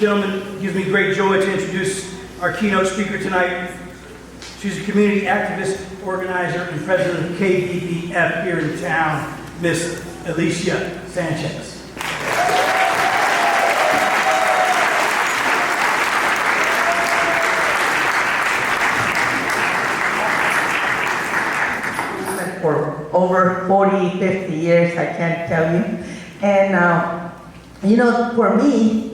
gentlemen, it gives me great joy to introduce our keynote speaker tonight. She's a community activist, organizer, and president of KBBF here in town, Miss Alicia Sanchez. For over 40, 50 years, I can't tell you. And, you know, for me,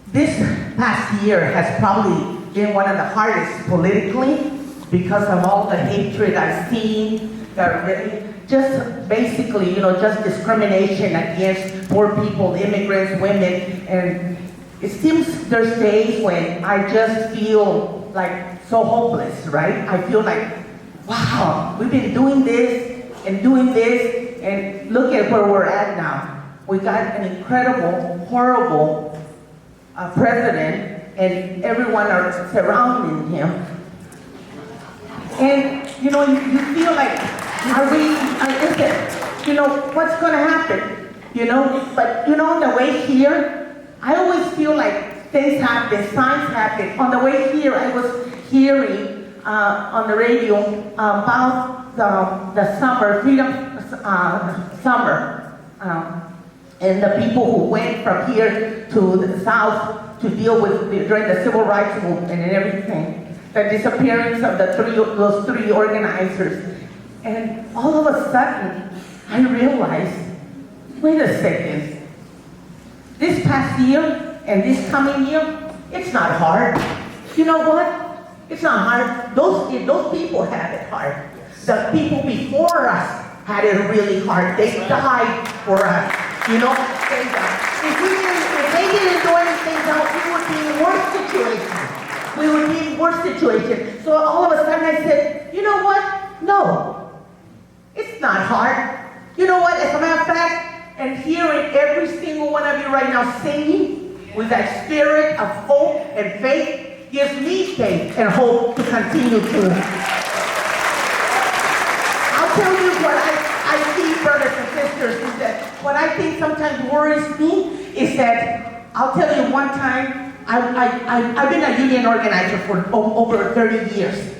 this past year has probably been one of the hardest politically because of all the hatred I've seen, just basically, you know, just discrimination against poor people, immigrants, women, and it seems there's days when I just feel like so hopeless, right? I feel like, wow, we've been doing this, and look at where we're at now. We got an incredible, horrible president, and everyone are surrounding him. And, you know, you feel like, you know, what's going to happen? You know, but, you know, on the way here, I always feel like things happen, signs happen. On the way here, I was hearing on the radio about the summer, freedom summer, and the people who went from here to the south to deal with during the civil rights movement and everything, the disappearance of those three organizers. And all of a sudden, I realized, wait a second, this past year and this coming year, it's not hard. You know what? It's not hard. Those people had it hard. The people before us had it really hard. They died for us. You know, they died. If they didn't do anything else, we would be in worse situation. We would be in worse situation. So all of a sudden I said, you know what? No, it's not hard. You know what? As a matter of fact, and hearing every single one of you right now singing with that spirit of hope and faith, gives me faith and hope to continue to. I'll tell you what I see, brothers and sisters, is that what I think sometimes worries me is that, I'll tell you one time, I've been a union organizer for over 30 years.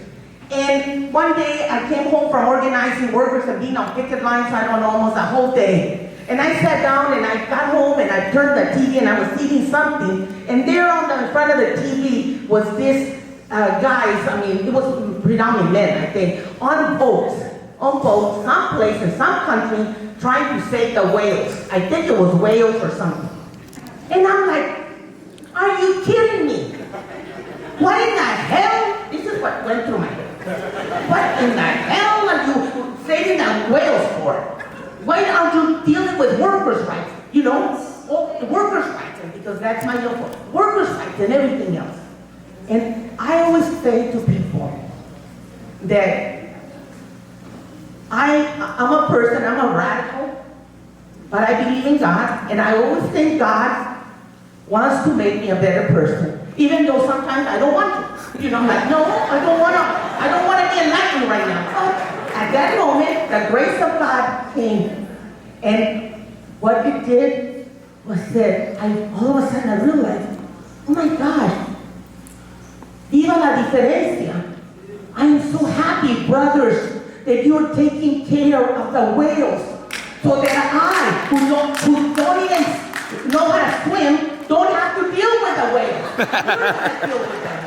And one day I came home from organizing workers and being on picket lines, I don't know, almost a whole day. And I sat down and I got home and I turned the TV and I was eating something. And there on the front of the TV was this guys, I mean, it was predominantly men, I think, on boats, someplace in some country, trying to save the whales. I think it was whales or something. And I'm like, are you kidding me? What in the hell? This is what went through my head. What in the hell are you saving the whales for? Why aren't you dealing with workers' rights? You know, workers' rights, because that's my job for workers' rights and everything else. And I always say to people that I'm a person, I'm a radical, but I believe in God, and I always think God wants to make me a better person, even though sometimes I don't want to. You know, I'm like, no, I don't want to be enlightened right now. But at that moment, the grace of God came, and what it did was that all of a sudden I realized, oh my gosh, viva la diferencia. I am so happy, brothers, that you're taking care of the whales, so that I, who don't even know how to swim, don't have to deal with the whales. You don't have to deal with them.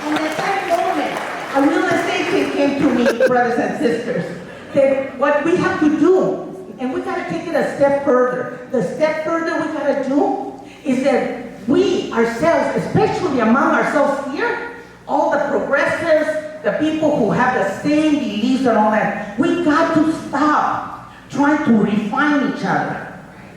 And at that moment, a realization came to me, brothers and sisters, that what we have to do, and we got to take it a step further. The step further we got to do is that we ourselves, especially among ourselves here, all the progressives, the people who have the same beliefs and all that, we got to stop trying to refine each other.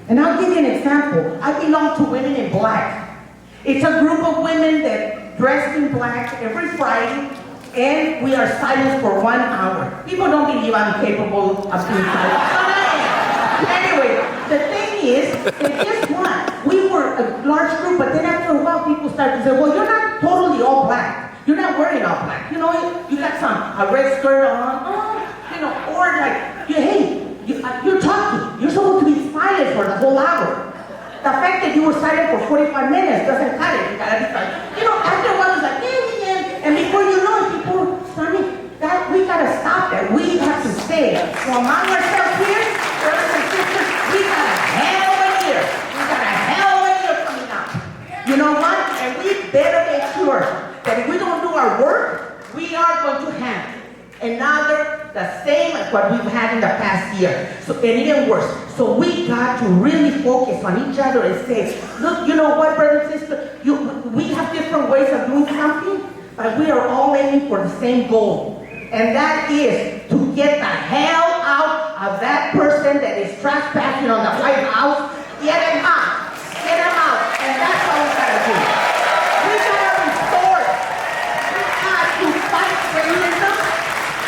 And I'll give you an example. I belong to Women in Black. It's a group of women that dress in black every Friday, and we are silent for 1 hour. People don't believe I'm capable of being silent. But I am. Anyway, the thing is, that guess what? We were a large group, but then after a while, people started to say, well, you're not totally all black. You're not wearing all black. You know, you got a red skirt on, you know, or like, hey, you're talking. You're supposed to be silent for the whole hour. the fact that you were silent for 45 minutes doesn't cut it. You gotta be like, after a while it's like, yeah. And before you know it, people are starting, that we gotta stop that. We have to say, so among ourselves here, brothers and sisters, we got a hell of a year. We got a hell of a year coming up. You know what? And we better make sure that if we don't do our work, we are going to have another, the same as what we've had in the past year. So, and even worse. So we got to really focus on each other and say, look, you know what, brother and sister, we have different ways of doing something, but we are all aiming for the same goal. And that is to get the hell out of that person that is trespassing on the White House. Get him out. Get him out. And that's all we gotta do. We gotta restore it. We got to fight racism.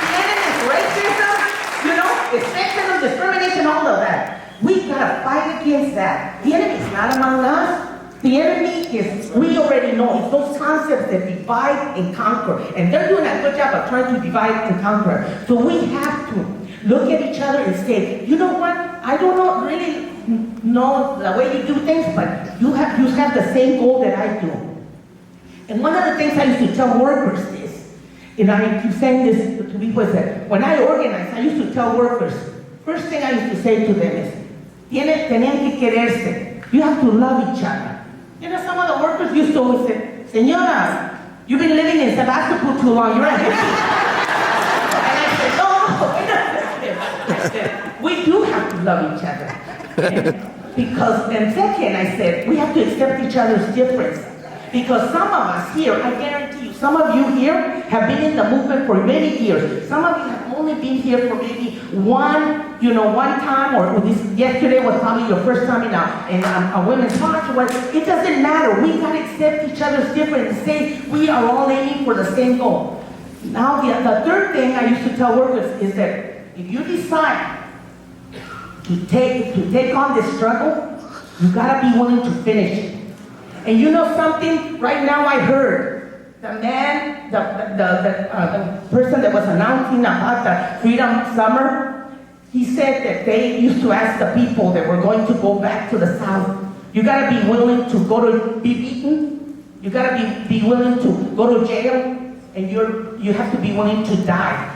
The enemy's racism, it's sexism, discrimination, all of that. We gotta fight against that. The enemy is not among us. The enemy is, we already know, it's those concepts that divide and conquer. And they're doing a good job of trying to divide and conquer. So we have to look at each other and say, you know what? I don't really know the way you do things, but you have the same goal that I do. And one of the things I used to tell workers is, and I keep saying this to people, is that when I organize, I used to tell workers, first thing I used to say to them is, tienen que quererse. You have to love each other. Some of the workers used to always say, Señora, you've been living in Sebastopol too long, you're a hippie. And I said, no, we do have to love each other. And second, I said, we have to accept each other's difference. Because some of us here, I guarantee you, some of you here have been in the movement for many years. Some of you have only been here for maybe one time, or yesterday was probably your first time in a women's march. It doesn't matter. We gotta accept each other's difference and say we are all aiming for the same goal. Now, the third thing I used to tell workers is that if you decide to take on this struggle, you gotta be willing to finish it. And you know something? Right now I heard the man, the person that was announcing about the Freedom Summer, he said that they used to ask the people that were going to go back to the South, you gotta be willing to be beaten, you gotta be willing to go to jail, and you have to be willing to die.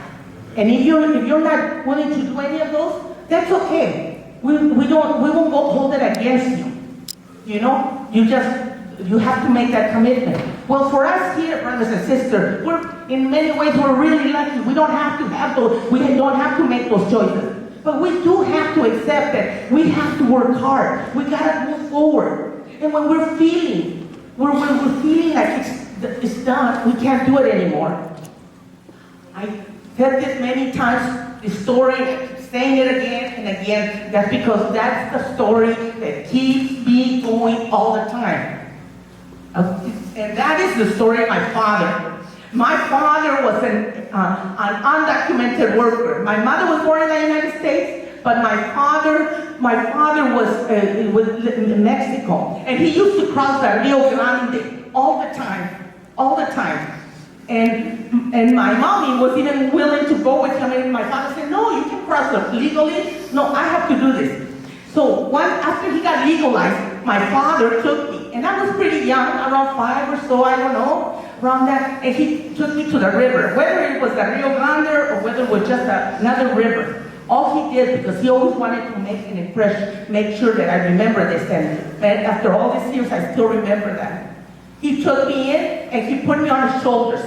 And if you're not willing to do any of those, that's okay. We won't go hold it against you. You have to make that commitment. Well, for us here, brothers and sisters, in many ways we're really lucky. We don't have to make those choices. But we do have to accept that we have to work hard. We gotta move forward. And when we're feeling like it's done, we can't do it anymore. I said this many times, this story, I keep saying it again and again. That's because that's the story that keeps me going all the time. And that is the story of my father. My father was an undocumented worker. My mother was born in the United States, but my father was in Mexico. And he used to cross the Rio Grande all the time. And my mommy was even willing to go with him, and my father said, no, you can cross it legally. No, I have to do this. So after he got legalized, my father took me, and I was pretty young, around 5 or so, I don't know, around that, and he took me to the river, whether it was the Rio Grande or whether it was just another river. All he did, because he always wanted to make an impression, make sure that I remember this, and after all these years, I still remember that. He took me in, and he put me on his shoulders.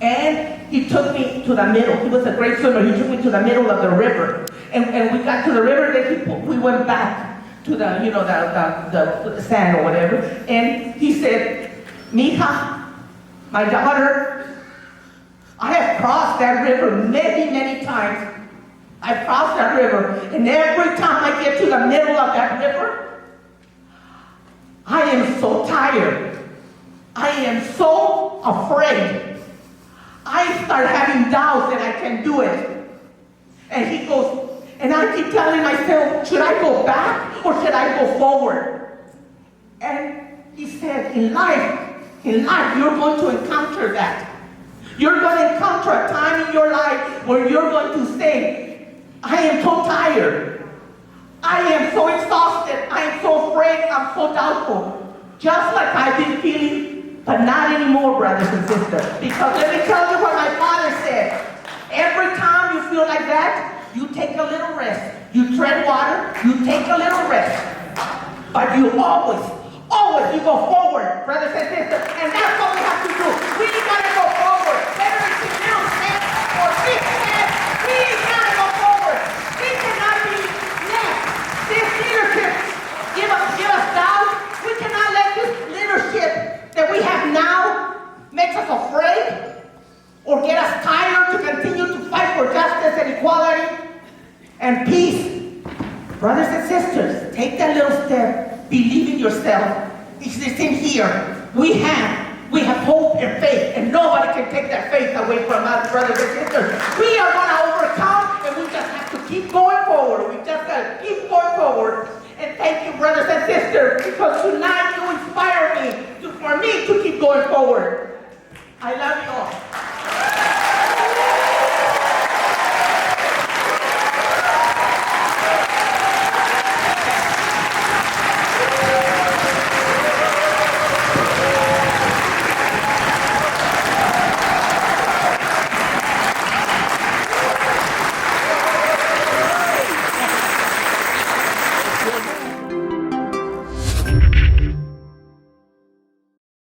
And he took me to the middle. He was a great swimmer. He took me to the middle of the river. And we got to the river, then we went back to the sand or whatever. And he said, Mija, my daughter, I have crossed that river many, many times. I've crossed that river. And every time I get to the middle of that river, I am so tired. I am so afraid. I start having doubts that I can do it. And he goes, and I keep telling myself, should I go back or should I go forward? And he said, in life, you're going to encounter that. You're going to encounter a time in your life where you're going to say, I am so tired. I am so exhausted. I am so afraid. I'm so doubtful. Just like I've been feeling, but not anymore, brothers and sisters. Because let me tell you what my father said. Every time you feel like that, you take a little rest. You tread water, you take a little rest. But you always you go forward, brothers and sisters. And that's what we have to do. We gotta go forward. Whether it's a little step or big step, we gotta go forward. We cannot be left. This leadership give us doubt. We cannot let this leadership that we have now makes us afraid or get us tired to continue to fight for justice and equality and peace. Brothers and sisters, take that little step. Believe in yourself. It's in here. We have hope and faith, and nobody can take that faith away from us, brothers and sisters. We are going to overcome, and we just have to keep going forward. We just got to keep going forward. And thank you, brothers and sisters, because tonight you inspire me for me to keep going forward. I love you all.